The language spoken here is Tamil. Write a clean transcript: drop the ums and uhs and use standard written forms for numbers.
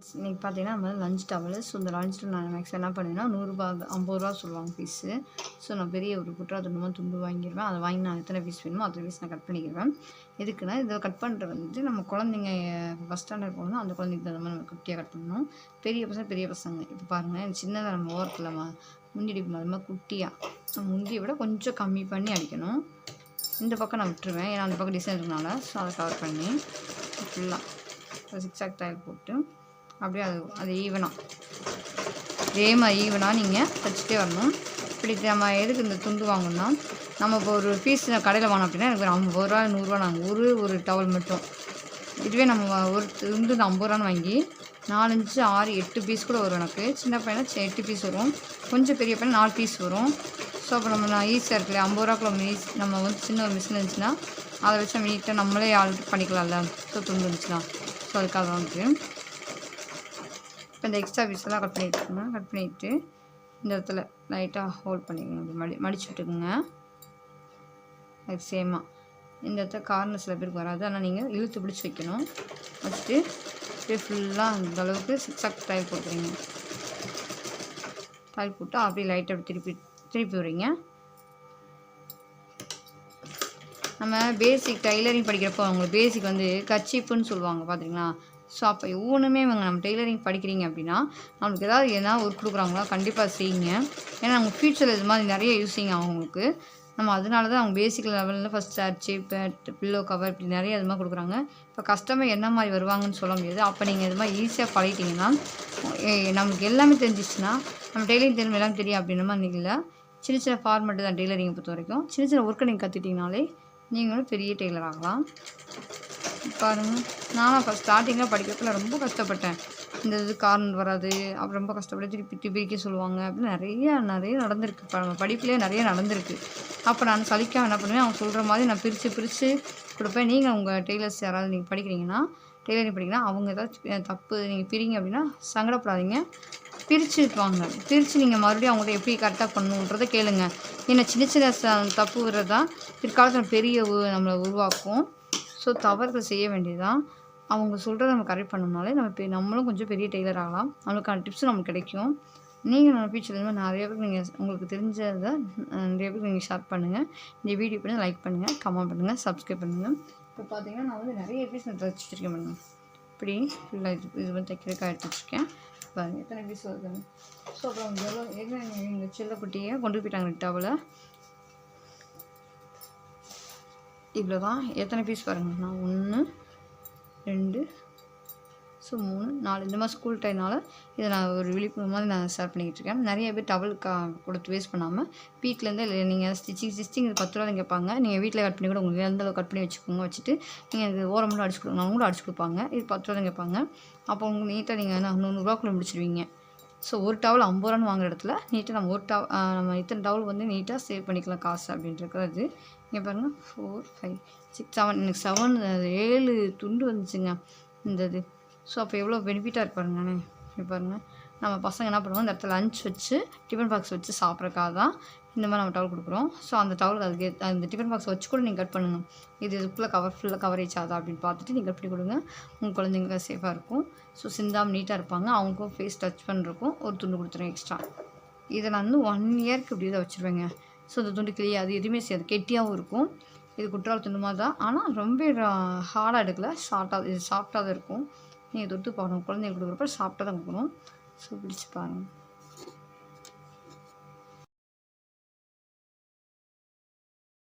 இன்றைக்கி பார்த்தீங்கன்னா நம்ம லஞ்ச் டவல். ஸோ இந்த லஞ்ச் டவல் நான் மேக்ஸிமம் என்ன பண்ணுவேன்னா ₹100 ₹50 சொல்லுவாங்க பீஸு. ஸோ நான் பெரிய ஒரு குற்றா துண்டு வாங்கிடுவேன். அதை வாங்கி நான் எத்தனை பீஸ் வேணுமோ அத்தனை பீஸ் நான் கட் பண்ணிக்கிடுவேன். எதுக்குன்னா இதை கட் பண்ணுறது வந்துட்டு நம்ம குழந்தைங்க ஃபஸ்ட் ஸ்டாண்டர்ட் போகணும், அந்த குழந்தைக்கு தகுந்த மாதிரி நம்ம குட்டியாக கட் பண்ணணும். பெரிய பசங்க இப்போ பாருங்கள், சின்னதாக நம்ம ஓரத்தில் முந்திடிக்கும் அது மாதிரி குட்டியாக முந்தியை விட கொஞ்சம் கம்மி பண்ணி அடிக்கணும். இந்த பக்கம் நான் விட்டுருவேன், ஏன்னா அந்த பக்கம் டிசைன் இருக்கனால. ஸோ அதை கவர் பண்ணி ஃபுல்லாக சிக்ஸாக் டைல் போட்டு அப்படியே அது ஈவனாக அதே மாதிரி ஈவனாக நீங்கள் தைச்சிட்டே வரணும். இப்படி நம்ம எதுக்கு இந்த துண்டு வாங்கணும்னா, நம்ம இப்போ ஒரு பீஸ் கடையில் வாங்கினோம் அப்படின்னா எனக்கு ஒரு ₹50 ₹100 நாங்கள் ஒரு டவல் மட்டும். இதுவே நம்ம ஒரு துண்டு ₹50 வாங்கி 4, 5, 6, 8 பீஸ் கூட வரும். எனக்கு சின்ன பையனா 8 பீஸ் வரும், கொஞ்சம் பெரிய பையனா 4 பீஸ் வரும். ஸோ அப்போ நம்ம ஈஸியாக இருக்குல்ல, ₹50 நம்ம வந்து சின்ன ஒரு மிஷின் இருந்துச்சுன்னா அதை வச்சு நம்ம நீட்டாக நம்மளே ஆல்ரெடி பண்ணிக்கலாம்ல. ஸோ துண்டு இருந்துச்சுன்னா. ஸோ அதுக்காக வந்துட்டு இப்போ இந்த எக்ஸ்ட்ரா பீஸெல்லாம் கட் பண்ணிட்டுருங்க. கட் பண்ணிவிட்டு இந்த இடத்துல லைட்டாக ஹோல்ட் பண்ணிக்கோங்க, அப்படி மடிச்சு விட்டுக்குங்க. அது சேமாக இந்த இடத்துல கார்னர் சில பேருக்கு வராது, ஆனால் நீங்கள் இழுத்து பிடிச்சி வைக்கணும். வச்சுட்டு அப்படியே ஃபுல்லாக அந்த அளவுக்கு சிக்ஸாக் டைல் போட்டுறீங்க. டைல் போட்டு அப்படியே லைட்டாக அப்படி திருப்பி விடுறீங்க. நம்ம பேசிக் டைலரிங் படிக்கிறப்போ அவங்களுக்கு பேசிக் வந்து கர்ச்சீஃப்னு சொல்லுவாங்க, பார்த்துருங்களா? ஸோ அப்போ ஒவ்வொன்றுமே நம்ம டெய்லரிங் படிக்கிறீங்க அப்படின்னா நம்மளுக்கு எதனா ஒர்க் கொடுக்குறாங்களா கண்டிப்பாக செய்யுங்க. ஏன்னா அவங்க ஃப்யூச்சரில் இது மாதிரி நிறைய யூஸிங் ஆகும் அவங்களுக்கு. நம்ம அதனால தான் அவங்க பேசிக் லெவலில் ஃபஸ்ட் சர்ச்சு பில்லோ கவர் இப்படி நிறைய இது மாதிரி கொடுக்குறாங்க. இப்போ கஸ்டமர் என்ன மாதிரி வருவாங்கன்னு சொல்ல முடியாது. அப்போ நீங்கள் இது மாதிரி ஈஸியாக பழகிட்டிங்கன்னா நமக்கு எல்லாமே தெரிஞ்சிச்சுன்னா நம்ம டெய்லரிங் தெரியும் எல்லாம் தெரியும் அப்படின்ற மாதிரி இல்லை. சின்ன ஃபார்மெட்டு தான் டெய்லரிங்கை பொறுத்த வரைக்கும். சின்ன ஒர்க்கை நீங்கள் கற்றுட்டிங்கனாலே நீங்களும் பெரிய டெய்லர் ஆகலாம். பாருங்கள், நானும் அப்போ ஸ்டார்டிங்கில் படிக்கிறதுல ரொம்ப கஷ்டப்பட்டேன். இந்த இது கார்னர் வராது, அப்புறம் ரொம்ப கஷ்டப்பட்டு திருப்பி பிரிக்க சொல்லுவாங்க அப்படின்னு நிறைய நடந்திருக்கு. இப்போ நம்ம படிப்புலேயே நிறைய நடந்திருக்கு. அப்போ நான் சலிக்காமல் என்ன பண்ணுவேன், அவங்க சொல்கிற மாதிரி நான் பிரித்து கொடுப்பேன். நீங்கள் உங்கள் டெய்லர்ஸ் யாராவது நீங்கள் படிக்கிறீங்கன்னா டெய்லரிங் படிக்கிறீங்கன்னா அவங்க ஏதாச்சும் தப்பு நீங்கள் பிரிங்க அப்படின்னா சங்கடப்படாதீங்க, பிரித்து வாங்க. பிரித்து நீங்கள் மறுபடியும் அவங்கள்ட்ட எப்படி கரெக்டாக பண்ணணுன்றதை கேளுங்க. ஏன்னா சின்ன தப்பு வர்றதான் பிற்காலத்தில் பெரிய நம்மளை உருவாக்கும். ஸோ தவறுகள் செய்ய வேண்டியதுதான். அவங்க சொல்கிறத நம்ம கரெக்ட் பண்ணோம்னாலே நம்மளும் கொஞ்சம் பெரிய டெய்லர் ஆகலாம். நம்மளுக்கான டிப்ஸும் நமக்கு கிடைக்கும். நீங்கள் நம்ம ஃபியூச்சரில் நிறைய பேருக்கு நீங்கள் உங்களுக்கு தெரிஞ்சதை நிறைய பேருக்கு நீங்கள் ஷேர் பண்ணுங்கள். இந்த வீடியோ பண்ணி லைக் பண்ணுங்கள், கமெண்ட் பண்ணுங்கள், சப்ஸ்கிரைப் பண்ணுங்கள். இப்போ பார்த்தீங்கன்னா நான் வந்து நிறைய பீஸ் நான் தைச்சி வச்சுருக்கேன் பண்ணுங்கள். இப்படி ஃபுல்லாக இது வந்து தைக்கிறதுக்காக எடுத்து வச்சுருக்கேன். பாருங்கள் எத்தனை பீஸ் வருதுன்னு. ஸோ அப்புறம் எங்கள் சில்ல குட்டியை கொண்டு போயிட்டாங்க டவலை. இவ்வளோ தான். எத்தனை பீஸ் பாருங்கள், நான் 1, 2, ஸோ 3, 4 இந்த மாதிரி ஸ்கூல் டைம்னால இதை நான் ஒரு விழிப்புணர்வு மாதிரி நான் ஷேர் பண்ணிக்கிட்டு இருக்கேன். நிறைய பேர் டவல் கொடுத்து வேஸ்ட் பண்ணாமல் வீட்டிலேருந்தே இல்லை நீங்கள் ஸ்டிச்சிங் இது ₹10 கேட்பாங்க. நீங்கள் வீட்டில் கட் பண்ணி கூட உங்களுக்கு எந்தளவு கட் பண்ணி வச்சுக்கோங்க. வச்சுட்டு நீங்கள் இது ஓரம் மட்டும் அடிச்சு கொடுங்க, அவங்க கூட அடிச்சு கொடுப்பாங்க. இது ₹10 கேட்பாங்க. அப்போ உங்களுக்கு நீட்டாக நீங்கள் ₹100 முடிச்சிடுவீங்க. ஸோ ஒரு டவல் ₹50 வாங்குற இடத்துல நீட்டாக நம்ம நம்ம இத்தனை டவல் வந்து நீட்டாக சேவ் பண்ணிக்கலாம் காசு அப்படின்றது. இங்கே பாருங்கள் 4, 5, 6, 7 எனக்கு 7 துண்டு வந்துச்சுங்க இந்த இது. ஸோ அப்போ எவ்வளோ பெனிஃபிட்டாக இருப்பாருங்கண்ணே. இப்போ பாருங்கள், நம்ம பசங்க என்ன பண்ணுவோம், இந்த இடத்துல லஞ்ச் வச்சு டிஃபன் பாக்ஸ் வச்சு சாப்பிட்றக்காக தான் இந்த மாதிரி நம்ம டவல் கொடுக்குறோம். ஸோ அந்த டவலுக்கு அதுக்கு அந்த டிஃபன் பாக்ஸ் வச்சு கூட நீங்கள் கட் பண்ணுங்கள். இதுக்குள்ளே ஃபுல்லாக கவரேஜ் ஆகுதா அப்படின்னு பார்த்துட்டு நீங்கள் கட் பண்ணி கொடுங்க. உங்கள் குழந்தைங்க சேஃபாக இருக்கும். ஸோ சிந்தாமல் நீட்டாக இருப்பாங்க. அவங்களுக்கும் ஃபேஸ் டச் பண்ணுறக்கும் ஒரு துண்டு கொடுத்துருவேன் எக்ஸ்ட்ரா. இதை நான் வந்து 1 இயருக்கு இப்படி தான் வச்சுருவேங்க. ஸோ இந்த துண்டு கிளியாது, எதுவுமே செய்யாது, கெட்டியாகவும் இருக்கும். இது குற்றால துண்டு மாதிரி தான், ஆனால் ரொம்ப ஹார்டாக எடுக்கல, இது சாஃப்டாக தான் இருக்கும். நீங்கள் தொட்டு பார்க்கணும், குழந்தைங்களுக்கு கொடுக்குறப்ப சாஃப்டாக தான் கொடுக்கணும். ஸோ பிடிச்சி பாருங்கள்.